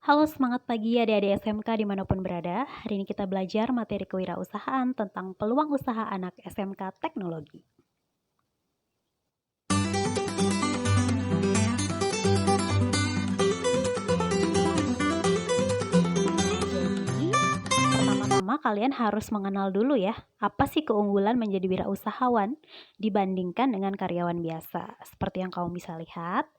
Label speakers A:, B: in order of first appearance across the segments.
A: Halo, semangat pagi adik-adik SMK dimanapun berada. Hari ini kita belajar materi kewirausahaan tentang peluang usaha anak SMK Teknologi. Jadi, pertama-tama kalian harus mengenal dulu ya, apa sih keunggulan menjadi wirausahawan dibandingkan dengan karyawan biasa. Seperti yang kamu bisa lihat,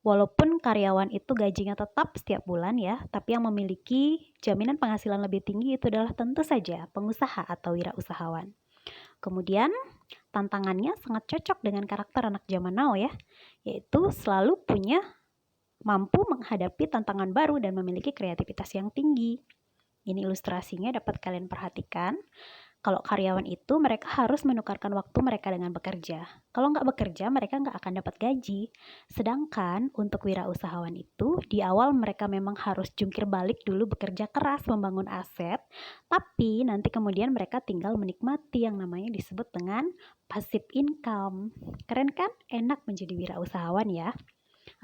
A: walaupun karyawan itu gajinya tetap setiap bulan ya, tapi yang memiliki jaminan penghasilan lebih tinggi itu adalah tentu saja pengusaha atau wirausahawan. Kemudian, tantangannya sangat cocok dengan karakter anak zaman now ya, yaitu selalu mampu menghadapi tantangan baru dan memiliki kreativitas yang tinggi. Ini ilustrasinya dapat kalian perhatikan. Kalau karyawan itu mereka harus menukarkan waktu mereka dengan bekerja. Kalau nggak bekerja mereka nggak akan dapat gaji. Sedangkan untuk wirausahawan itu di awal mereka memang harus jungkir balik dulu bekerja keras membangun aset. Tapi nanti kemudian mereka tinggal menikmati yang namanya disebut dengan passive income. Keren kan? Enak menjadi wirausahawan ya.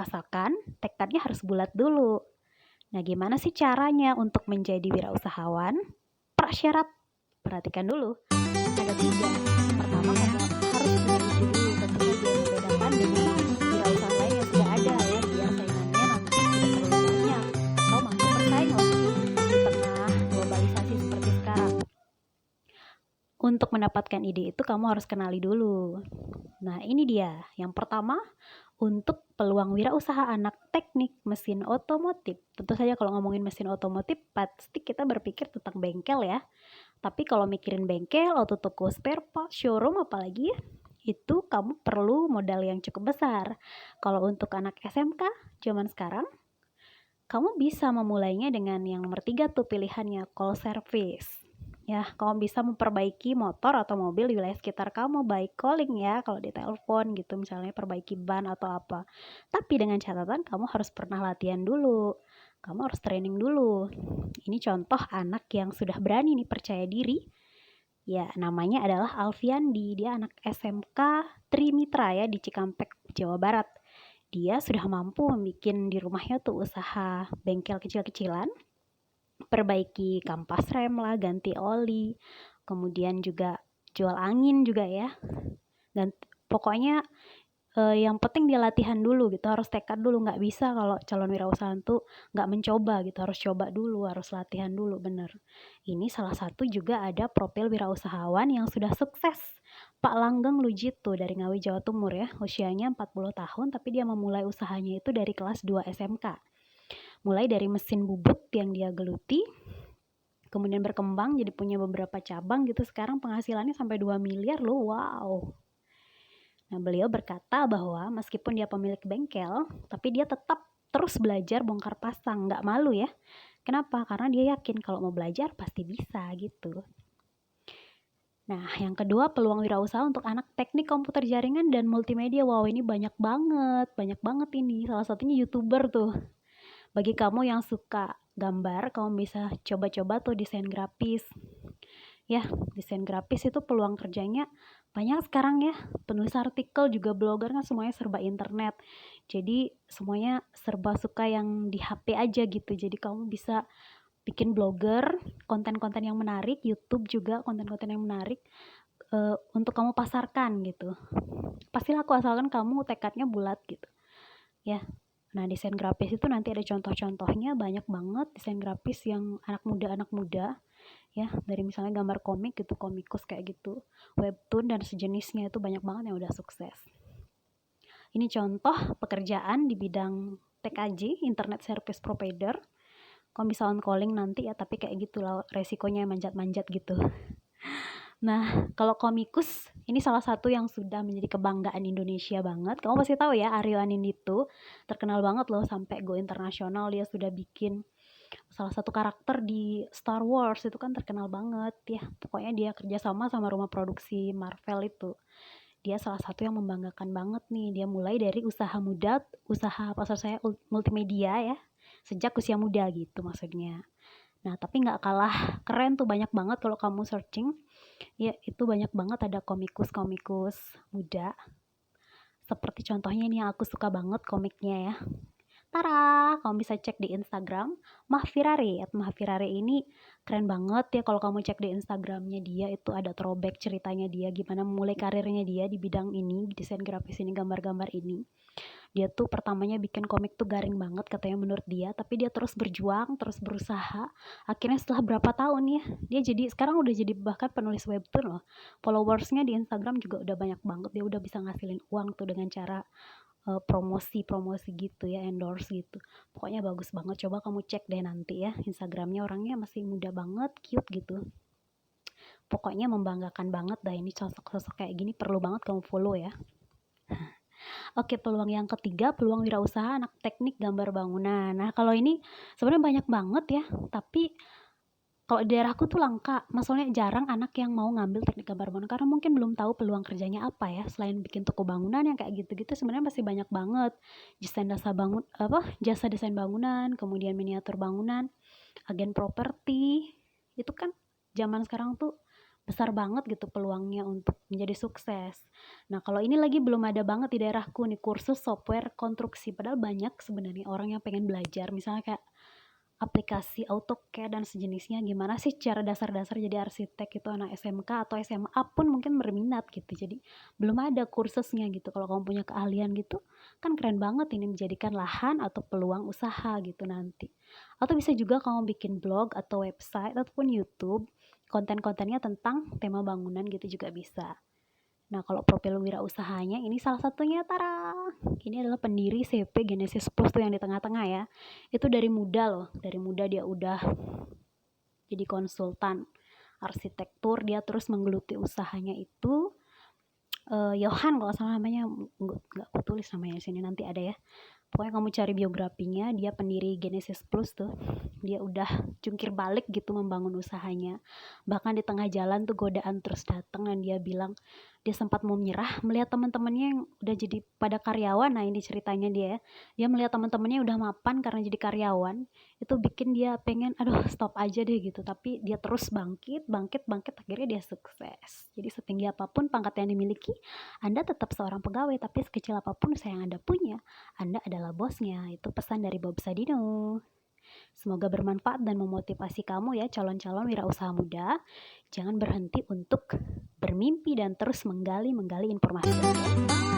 A: Asalkan tekadnya harus bulat dulu. Nah, gimana sih caranya untuk menjadi wirausahawan? Prasyarat, perhatikan dulu. Ada 3. Pertama, kamu harus punya ide dulu. Tentu saja yang membedakan dengan wirausaha lain yang sudah ada ya, biar saingannya nanti tidak terlalu banyak atau mampu bersaing loh di tengah globalisasi seperti sekarang. Untuk mendapatkan ide itu kamu harus kenali dulu. Nah, ini dia. Yang pertama, untuk peluang wirausaha anak teknik mesin otomotif. Tentu saja kalau ngomongin mesin otomotif, pasti kita berpikir tentang bengkel ya. Tapi kalau mikirin bengkel atau toko spare part, showroom apalagi, itu kamu perlu modal yang cukup besar. Kalau untuk anak SMK zaman sekarang, kamu bisa memulainya dengan yang nomor 3 tuh pilihannya, call service. Ya, kamu bisa memperbaiki motor atau mobil di wilayah sekitar kamu, by calling ya, kalau di telepon gitu, misalnya perbaiki ban atau apa. Tapi dengan catatan kamu harus pernah latihan dulu, kamu harus training dulu. Ini contoh anak yang sudah berani nih, percaya diri. Ya, namanya adalah Alfiandi, dia anak SMK Trimitra ya di Cikampek, Jawa Barat. Dia sudah mampu membuat di rumahnya tuh usaha bengkel kecil-kecilan, perbaiki kampas rem lah, ganti oli, kemudian juga jual angin juga ya. Dan pokoknya yang penting dia latihan dulu gitu, harus tekad dulu. Nggak bisa kalau calon wirausahaan tuh nggak mencoba gitu, harus coba dulu, harus latihan dulu, bener. Ini salah satu juga ada profil wirausahawan yang sudah sukses, Pak Langgeng Lujitu dari Ngawi, Jawa Timur ya. Usianya 40 tahun tapi dia memulai usahanya itu dari kelas 2 SMK. Mulai dari mesin bubut yang dia geluti, kemudian berkembang jadi punya beberapa cabang gitu. Sekarang penghasilannya sampai 2 miliar loh, wow. Nah, beliau berkata bahwa meskipun dia pemilik bengkel, tapi dia tetap terus belajar bongkar pasang, nggak malu ya. Kenapa? Karena dia yakin kalau mau belajar pasti bisa gitu. Nah, yang kedua, peluang wirausaha untuk anak teknik komputer jaringan dan multimedia. Wow, ini banyak banget ini. Salah satunya YouTuber tuh. Bagi kamu yang suka gambar, kamu bisa coba-coba tuh desain grafis. Ya, desain grafis itu peluang kerjanya banyak sekarang ya. Penulis artikel juga blogger kan semuanya serba internet. Jadi semuanya serba suka yang di HP aja gitu. Jadi kamu bisa bikin blogger, konten-konten yang menarik, YouTube juga konten-konten yang menarik untuk kamu pasarkan gitu. Pasti laku asalkan kamu tekadnya bulat gitu. Ya. Nah, desain grafis itu nanti ada contoh-contohnya, banyak banget desain grafis yang anak muda ya, dari misalnya gambar komik gitu, komikus kayak gitu, webtoon dan sejenisnya, itu banyak banget yang udah sukses. Ini contoh pekerjaan di bidang TKJ, Internet Service Provider. Kamu bisa on calling nanti ya, tapi kayak gitu lah resikonya manjat-manjat gitu. Nah, kalau komikus, ini salah satu yang sudah menjadi kebanggaan Indonesia banget. Kamu pasti tahu ya, Aryo Anindito terkenal banget loh, sampai go internasional. Dia sudah bikin salah satu karakter di Star Wars, itu kan terkenal banget ya. Pokoknya dia kerjasama sama rumah produksi Marvel itu. Dia salah satu yang membanggakan banget nih. Dia mulai dari usaha muda, usaha pasar saya multimedia ya, sejak usia muda gitu maksudnya. Nah, tapi nggak kalah keren tuh, banyak banget kalau kamu searching. Ya, itu banyak banget ada komikus-komikus muda. Seperti contohnya ini yang aku suka banget komiknya ya. Tara, kamu bisa cek di Instagram Mahfirare. Mahfirare ini keren banget ya kalau kamu cek di Instagramnya dia, itu ada throwback ceritanya dia gimana memulai karirnya dia di bidang ini, desain grafis ini, gambar-gambar ini. Dia tuh pertamanya bikin komik tuh garing banget katanya menurut dia, tapi dia terus berjuang, terus berusaha. Akhirnya setelah berapa tahun ya, dia jadi sekarang udah jadi bahkan penulis webtoon loh. Followersnya di Instagram juga udah banyak banget, dia udah bisa ngasilin uang tuh dengan cara promosi-promosi gitu ya, endorse gitu. Pokoknya bagus banget, coba kamu cek deh nanti ya Instagramnya, orangnya masih muda banget, cute gitu. Pokoknya membanggakan banget dah, ini sosok-sosok kayak gini perlu banget kamu follow ya. Oke, peluang yang ketiga, peluang wirausaha anak teknik gambar bangunan. Nah, kalau ini sebenarnya banyak banget ya, tapi kalau di daerahku tuh langka, maksudnya jarang anak yang mau ngambil teknik gambar bangunan karena mungkin belum tahu peluang kerjanya apa ya. Selain bikin toko bangunan yang kayak gitu-gitu sebenarnya masih banyak banget. Jasa desain bangunan, kemudian miniatur bangunan, agen properti. Itu kan zaman sekarang tuh besar banget gitu peluangnya untuk menjadi sukses. Nah, kalau ini lagi belum ada banget di daerahku nih kursus software konstruksi. Padahal banyak sebenarnya orang yang pengen belajar. Misalnya kayak aplikasi AutoCAD dan sejenisnya, gimana sih cara dasar-dasar jadi arsitek itu anak SMK atau SMA pun mungkin berminat gitu. Jadi belum ada kursusnya gitu. Kalau kamu punya keahlian gitu kan keren banget, ini menjadikan lahan atau peluang usaha gitu nanti. Atau bisa juga kamu bikin blog atau website ataupun YouTube, konten-kontennya tentang tema bangunan gitu juga bisa. Nah, kalau profil wirausahanya ini salah satunya, tara, ini adalah pendiri CP Genesis Plus tuh yang di tengah-tengah ya. Itu dari muda loh, dari muda dia udah jadi konsultan arsitektur, dia terus menggeluti usahanya itu. Yohan kalau salah namanya, nggak aku tulis namanya di sini, nanti ada ya. Pokoknya kamu cari biografinya, dia pendiri Genesis Plus tuh. Dia udah jungkir balik gitu membangun usahanya. Bahkan di tengah jalan tuh godaan terus datang dan dia bilang dia sempat mau menyerah melihat teman-temannya yang udah jadi pada karyawan. Nah, ini ceritanya dia ya. Dia melihat teman-temannya udah mapan karena jadi karyawan. Itu bikin dia pengen aduh stop aja deh gitu. Tapi dia terus bangkit, bangkit, bangkit, akhirnya dia sukses. Jadi setinggi apapun pangkat yang dimiliki, Anda tetap seorang pegawai, tapi sekecil apapun usaha yang Anda punya, Anda adalah bosnya. Itu pesan dari Bob Sadino. Semoga bermanfaat dan memotivasi kamu ya calon-calon wirausaha muda. Jangan berhenti untuk bermimpi dan terus menggali informasi.